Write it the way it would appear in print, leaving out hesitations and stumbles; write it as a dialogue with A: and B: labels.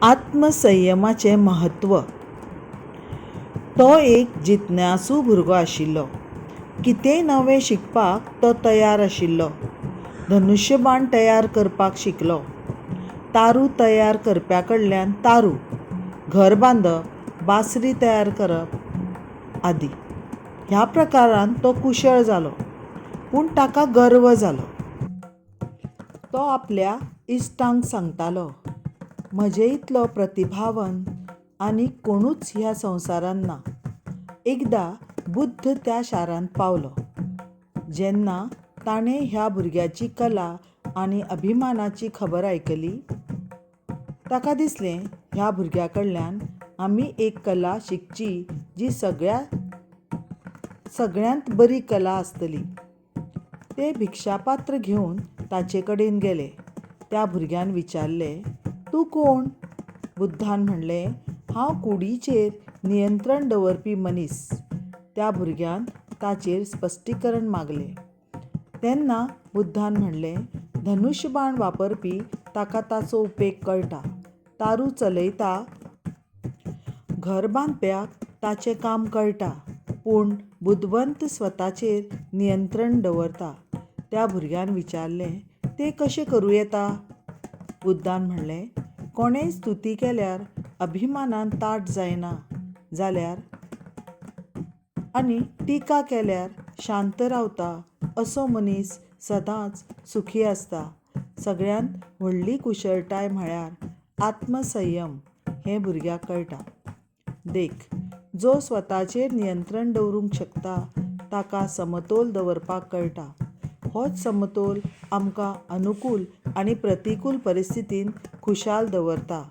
A: आत्मसंयमाचें महत्व। तो एक जिज्ञासू भुरगो आशिल्लो। कितेंय नवें शिकपाक तो तयार आशिल्लो। धनुश्यबाण तयार करपाक शिकलो। तारू तयार करप्या कडल्यान तारू, घर बांदप, बासरी तयार करप आदी ह्या प्रकारांत तो कुशळ जालो। पूण ताका गर्व जालो। तो आपल्या इश्टांक सांगतालो, म्हजे इतलो प्रतिभावंत आनीक कोणूच ह्या संवसारांत ना। एकदां बुद्ध त्या शारांत पावलो। जेन्ना ताणें ह्या भुरग्याची कला आनी अभिमानाची खबर आयकली, ताका दिसलें ह्या भुरग्या कडल्यान आमी एक कला शिकची जी सगळ्यांत बरी कला आसतली। ते भिक्षापात्र घेवन ताचे कडेन गेले। त्या भुरग्यान विचारलें, तूं कोण? बुद्धान म्हणलें, हांव कुडीचेर नियंत्रण दवरपी मनीस। त्या भुरग्यान ताचेर स्पश्टीकरण मागलें। तेन्ना बुद्धान म्हणलें, धनुश्यबाण वापरपी ताका ताचो उपेग कळटा। तारू चलयता घर बांदप्याक ताचें काम कळटा। पूण बुदवंत स्वताचेर नियंत्रण दवरता। त्या भुरग्यान विचारलें, तें कशें करूं येता? बुद्धान म्हणलें, कोणेय स्तुती केल्यार अभिमानान ताठ जायना जाल्यार आनी टिका केल्यार शांत रावता असो मनीस सदांच सुखी आसता। सगळ्यांत व्हडली कुशळटाय म्हळ्यार आत्मसंयम हें भुरग्याक कळटा। देख, जो स्वताचेर नियंत्रण दवरूंक शकता ताका समतोल दवरपाक कळटा। होच समतोल आमकां अनुकूल आनी प्रतिकूल परिस्थितींत खुशाल दवरता।